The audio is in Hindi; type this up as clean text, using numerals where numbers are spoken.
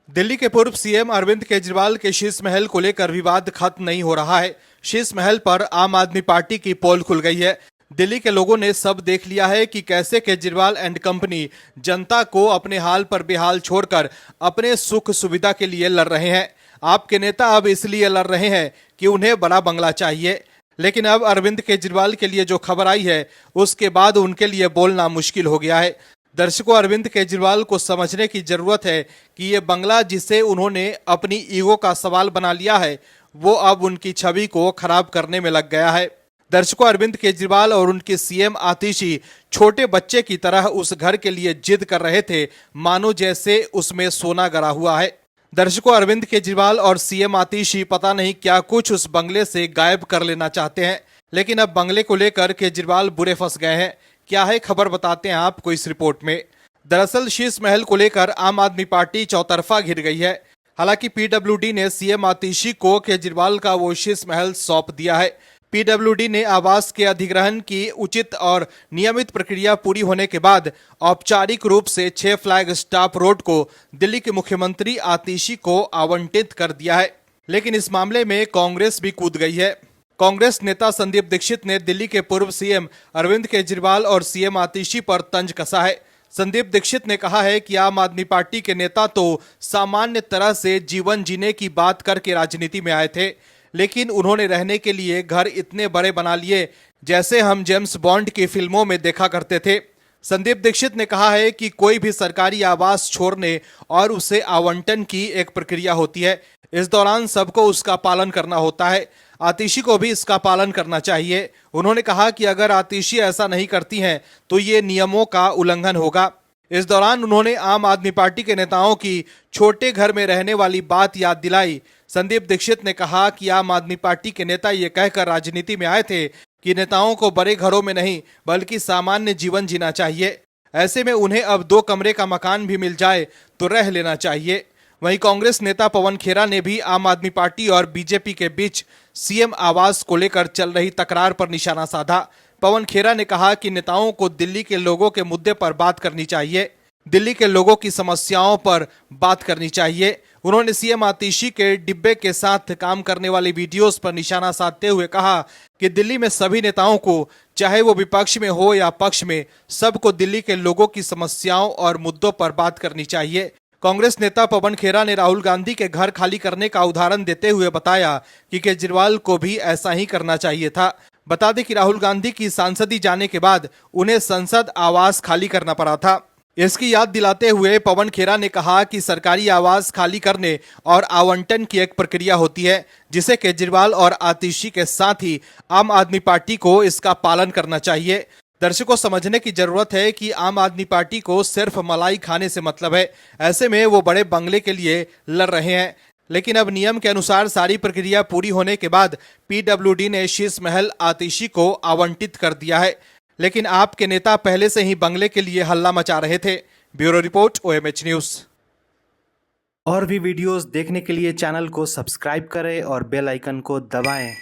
दिल्ली के पूर्व सीएम अरविंद केजरीवाल के शीश महल को लेकर विवाद खत्म नहीं हो रहा है। शीश महल पर आम आदमी पार्टी की पोल खुल गई है। दिल्ली के लोगों ने सब देख लिया है कि कैसे केजरीवाल एंड कंपनी जनता को अपने हाल पर बेहाल छोड़कर अपने सुख सुविधा के लिए लड़ रहे हैं। आपके नेता अब इसलिए लड़ रहे हैं कि उन्हें बड़ा बंगला चाहिए, लेकिन अब अरविंद केजरीवाल के लिए जो खबर आई है उसके बाद उनके लिए बोलना मुश्किल हो गया है। दर्शकों, अरविंद केजरीवाल को समझने की जरूरत है कि ये बंगला जिसे उन्होंने अपनी ईगो का सवाल बना लिया है वो अब उनकी छवि को खराब करने में लग गया है। दर्शकों, अरविंद केजरीवाल और उनके सीएम आतिशी छोटे बच्चे की तरह उस घर के लिए जिद कर रहे थे, मानो जैसे उसमें सोना गड़ा हुआ है। दर्शकों, अरविंद केजरीवाल और सीएम आतिशी पता नहीं क्या कुछ उस बंगले से गायब कर लेना चाहते हैं, लेकिन अब बंगले को लेकर केजरीवाल बुरे फंस गए हैं। क्या है खबर, बताते हैं आपको इस रिपोर्ट में। दरअसल शीश महल को लेकर आम आदमी पार्टी चौतरफा घिर गई है। हालांकि पीडब्ल्यूडी ने सीएम आतिशी को केजरीवाल का वो शीश महल सौंप दिया है। पीडब्ल्यूडी ने आवास के अधिग्रहण की उचित और नियमित प्रक्रिया पूरी होने के बाद औपचारिक रूप से 6 फ्लैग स्टॉप रोड को दिल्ली के मुख्यमंत्री आतिशी को आवंटित कर दिया है। लेकिन इस मामले में कांग्रेस भी कूद गई है। कांग्रेस नेता संदीप दीक्षित ने दिल्ली के पूर्व सीएम अरविंद केजरीवाल और सीएम आतिशी पर तंज कसा है। संदीप दीक्षित ने कहा है कि आम आदमी पार्टी के नेता तो सामान्य तरह से जीवन जीने की बात करके राजनीति में आए थे, लेकिन उन्होंने रहने के लिए घर इतने बड़े बना लिए जैसे हम जेम्स बॉन्ड की फिल्मों में देखा करते थे। संदीप दीक्षित ने कहा है कि कोई भी सरकारी आवास छोड़ने और उसे आवंटन की एक प्रक्रिया होती है। इस दौरान सबको उसका पालन करना होता है। आतिशी को भी इसका पालन करना चाहिए। उन्होंने कहा कि अगर आतिशी ऐसा नहीं करती हैं तो ये नियमों का उल्लंघन होगा। इस दौरान उन्होंने आम आदमी पार्टी के नेताओं की छोटे घर में रहने वाली बात याद दिलाई। संदीप दीक्षित ने कहा कि आम आदमी पार्टी के नेता ये कहकर राजनीति में आए थे कि नेताओं को बड़े घरों में नहीं बल्कि सामान्य जीवन जीना चाहिए। ऐसे में उन्हें अब 2 कमरे का मकान भी मिल जाए तो रह लेना चाहिए। वहीं कांग्रेस नेता पवन खेरा ने भी आम आदमी पार्टी और बीजेपी के बीच सीएम आवास को लेकर चल रही तकरार पर निशाना साधा। पवन खेरा ने कहा कि नेताओं को दिल्ली के लोगों के मुद्दे पर बात करनी चाहिए, दिल्ली के लोगों की समस्याओं पर बात करनी चाहिए। उन्होंने सीएम आतिशी के डिब्बे के साथ काम करने वाली वीडियोस पर निशाना साधते हुए कहा कि दिल्ली में सभी नेताओं को, चाहे वो विपक्ष में हो या पक्ष में, सबको दिल्ली के लोगों की समस्याओं और मुद्दों पर बात करनी चाहिए। कांग्रेस नेता पवन खेरा ने राहुल गांधी के घर खाली करने का उदाहरण देते हुए बताया कि केजरीवाल को भी ऐसा ही करना चाहिए था। बता दें कि राहुल गांधी की सांसदी जाने के बाद उन्हें संसद आवास खाली करना पड़ा था। इसकी याद दिलाते हुए पवन खेरा ने कहा कि सरकारी आवास खाली करने और आवंटन की एक प्रक्रिया होती है, जिसे केजरीवाल और आतिशी के साथ ही आम आदमी पार्टी को इसका पालन करना चाहिए। दर्शकों, समझने की जरूरत है कि आम आदमी पार्टी को सिर्फ मलाई खाने से मतलब है। ऐसे में वो बड़े बंगले के लिए लड़ रहे हैं, लेकिन अब नियम के अनुसार सारी प्रक्रिया पूरी होने के बाद पीडब्ल्यूडी ने शीश महल आतिशी को आवंटित कर दिया है। लेकिन आपके नेता पहले से ही बंगले के लिए हल्ला मचा रहे थे। Bureau report, OMH news. और भी वीडियोस देखने के लिए चैनल को सब्सक्राइब करें और बेल आइकन को दबाएं।